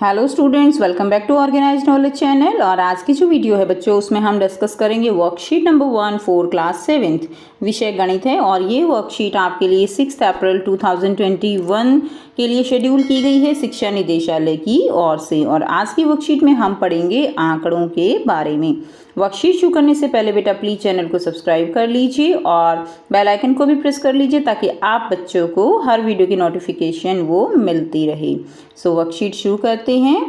Hello students, welcome back to organised knowledge channel. और आज की जो वीडियो है बच्चों, उसमें हम डिस्कस करेंगे worksheet number 1 for class 7th। विषय गणित है और ये वर्कशीट आपके लिए 6 अप्रैल 2021 के लिए शेड्यूल की गई है शिक्षा निदेशालय की ओर से। और आज की वर्कशीट में हम पढ़ेंगे आंकड़ों के बारे में। वर्कशीट शुरू करने से पहले बेटा प्लीज़ चैनल को सब्सक्राइब कर लीजिए और बेल आइकन को भी प्रेस कर लीजिए ताकि आप बच्चों को हर वीडियो की नोटिफिकेशन वो मिलती रहे। सो वर्कशीट शुरू करते हैं।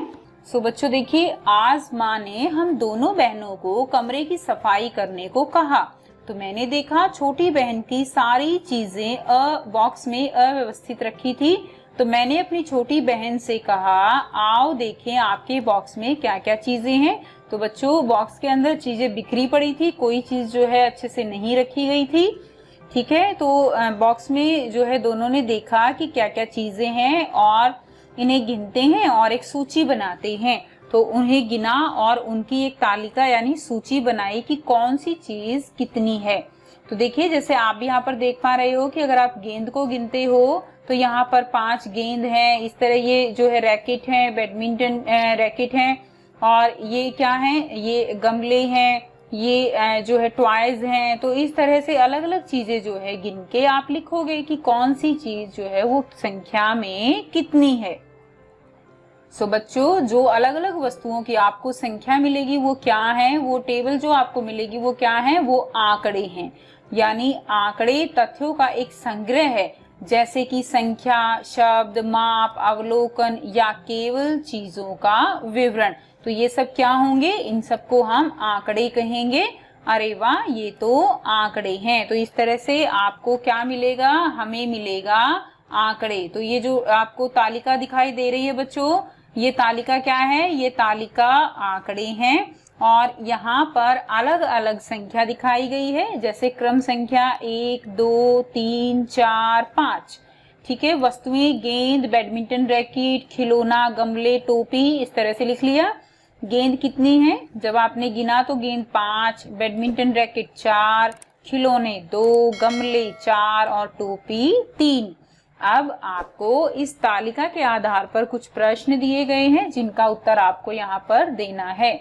सो बच्चों देखिए, आज माँ ने हम दोनों बहनों को कमरे की सफाई करने को कहा, तो मैंने देखा छोटी बहन की सारी चीजें बॉक्स में अव्यवस्थित रखी थी। तो मैंने अपनी छोटी बहन से कहा, आओ देखें आपके बॉक्स में क्या क्या चीजें हैं। तो बच्चों बॉक्स के अंदर चीजें बिखरी पड़ी थी, कोई चीज जो है अच्छे से नहीं रखी गई थी। ठीक है, तो बॉक्स में जो है दोनों ने देखा कि क्या क्या चीजें हैं और इन्हें गिनते हैं और एक सूची बनाते हैं। तो उन्हें गिना और उनकी एक तालिका यानी सूची बनाई कि कौन सी चीज कितनी है। तो देखिए, जैसे आप भी यहाँ पर देख पा रहे हो कि अगर आप गेंद को गिनते हो तो यहाँ पर 5 गेंद हैं। इस तरह ये जो है रैकेट है, बैडमिंटन रैकेट है। और ये क्या है, ये गमले हैं, ये जो है टॉयज हैं। तो इस तरह से अलग अलग चीजें जो है गिन के आप लिखोगे कि कौन सी चीज जो है वो संख्या में कितनी है। सो बच्चों, जो अलग अलग वस्तुओं की आपको संख्या मिलेगी वो क्या है, वो टेबल जो आपको मिलेगी वो क्या है, वो आंकड़े हैं। यानी आंकड़े तथ्यों का एक संग्रह है, जैसे कि संख्या, शब्द, माप, अवलोकन या केवल चीजों का विवरण। तो ये सब क्या होंगे, इन सबको हम आंकड़े कहेंगे। अरे वाह, ये तो आंकड़े हैं। तो इस तरह से आपको क्या मिलेगा, हमें मिलेगा आंकड़े। तो ये जो आपको तालिका दिखाई दे रही है बच्चों, ये तालिका क्या है, ये तालिका आंकड़े हैं। और यहाँ पर अलग अलग संख्या दिखाई गई है, जैसे क्रम संख्या 1, 2, 3, 4, 5। ठीक है, वस्तुएं गेंद, बैडमिंटन रैकेट, खिलौना, गमले, टोपी, इस तरह से लिख लिया। गेंद कितनी है, जब आपने गिना तो गेंद 5, बैडमिंटन रैकेट 4, खिलौने 2, गमले 4 और टोपी 3। अब आपको इस तालिका के आधार पर कुछ प्रश्न दिए गए हैं जिनका उत्तर आपको यहाँ पर देना है।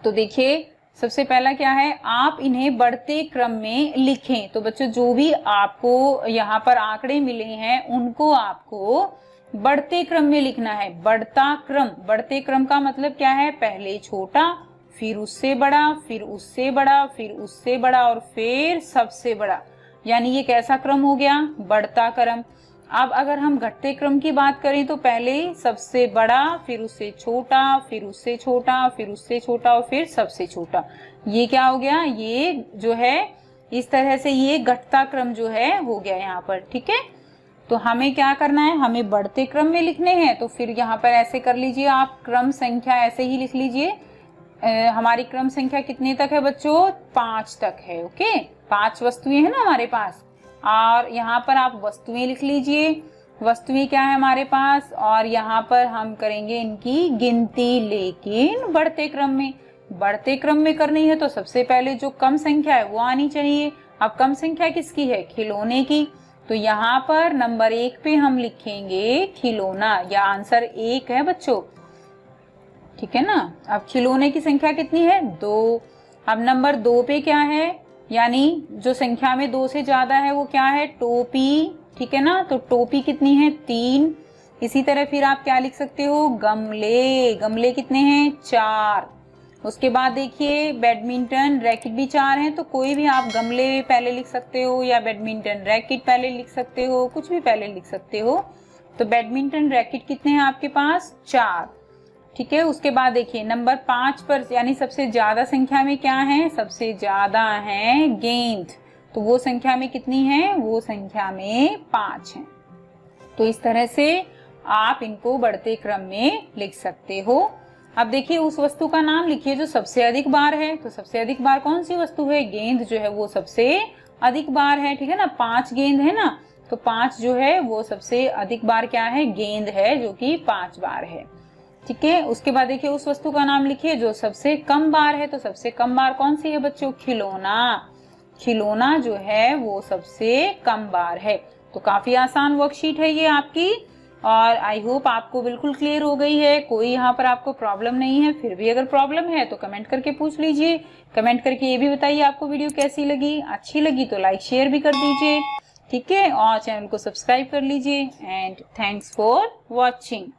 तो देखिए, सबसे पहला क्या है, आप इन्हें बढ़ते क्रम में लिखें। तो बच्चों, जो भी आपको यहाँ पर आंकड़े मिले हैं उनको आपको बढ़ते क्रम में लिखना है। बढ़ता क्रम, बढ़ते क्रम का मतलब क्या है, पहले छोटा, फिर उससे बड़ा, फिर उससे बड़ा, फिर उससे बड़ा और फिर सबसे बड़ा। यानी ये कैसा क्रम हो गया, बढ़ता क्रम। अब अगर हम घटते क्रम की बात करें तो पहले सबसे बड़ा, फिर उससे छोटा, फिर उससे छोटा, फिर उससे छोटा और फिर सबसे छोटा। ये क्या हो गया, ये जो है इस तरह से ये घटता क्रम जो है हो गया यहाँ पर। ठीक है, तो हमें क्या करना है, हमें बढ़ते क्रम में लिखने हैं। तो फिर यहाँ पर ऐसे कर लीजिए, आप क्रम संख्या ऐसे ही लिख लीजिए। हमारी क्रम संख्या कितने तक है बच्चों, 5 तक है। ओके, 5 वस्तुएं हैं ना हमारे पास। और यहाँ पर आप वस्तुएं लिख लीजिए, वस्तुएं क्या है हमारे पास। और यहाँ पर हम करेंगे इनकी गिनती, लेकिन बढ़ते क्रम में। बढ़ते क्रम में करनी है तो सबसे पहले जो कम संख्या है वो आनी चाहिए। अब कम संख्या किसकी है, खिलौने की। तो यहाँ पर नंबर 1 पे हम लिखेंगे खिलौना, या आंसर 1 है बच्चों। ठीक है ना। अब खिलौने की संख्या कितनी है, 2। अब नंबर 2 पे क्या है, यानी जो संख्या में 2 से ज्यादा है वो क्या है, टोपी। ठीक है ना, तो टोपी कितनी है, 3। इसी तरह फिर आप क्या लिख सकते हो, गमले। गमले कितने हैं, 4। उसके बाद देखिए, बैडमिंटन रैकेट भी 4 हैं। तो कोई भी आप गमले पहले लिख सकते हो या बैडमिंटन रैकेट पहले लिख सकते हो, कुछ भी पहले लिख सकते हो। तो बैडमिंटन रैकेट कितने हैं आपके पास, 4। ठीक है, उसके बाद देखिए नंबर 5 पर, यानी सबसे ज्यादा संख्या में क्या है, सबसे ज्यादा है गेंद। तो वो संख्या में कितनी है, वो संख्या में 5 है। तो इस तरह से आप इनको बढ़ते क्रम में लिख सकते हो। अब देखिए, उस वस्तु का नाम लिखिए जो सबसे अधिक बार है। तो सबसे अधिक बार कौन सी वस्तु है, गेंद जो है वो सबसे अधिक बार है। ठीक है ना, 5 गेंद है ना, तो 5 जो है वो सबसे अधिक बार क्या है, गेंद है, जो कि 5 बार है। ठीक है, उसके बाद देखिए उस वस्तु का नाम लिखिए जो सबसे कम बार है। तो सबसे कम बार कौन सी है बच्चों, खिलौना। खिलौना जो है वो सबसे कम बार है। तो काफी आसान वर्कशीट है ये आपकी। और आई होप आपको बिल्कुल क्लियर हो गई है, कोई यहाँ पर आपको प्रॉब्लम नहीं है। फिर भी अगर प्रॉब्लम है तो कमेंट करके पूछ लीजिए। कमेंट करके ये भी बताइए आपको वीडियो कैसी लगी, अच्छी लगी तो लाइक शेयर भी कर दीजिए, ठीक है, और चैनल को सब्सक्राइब कर लीजिए। And thanks for watching.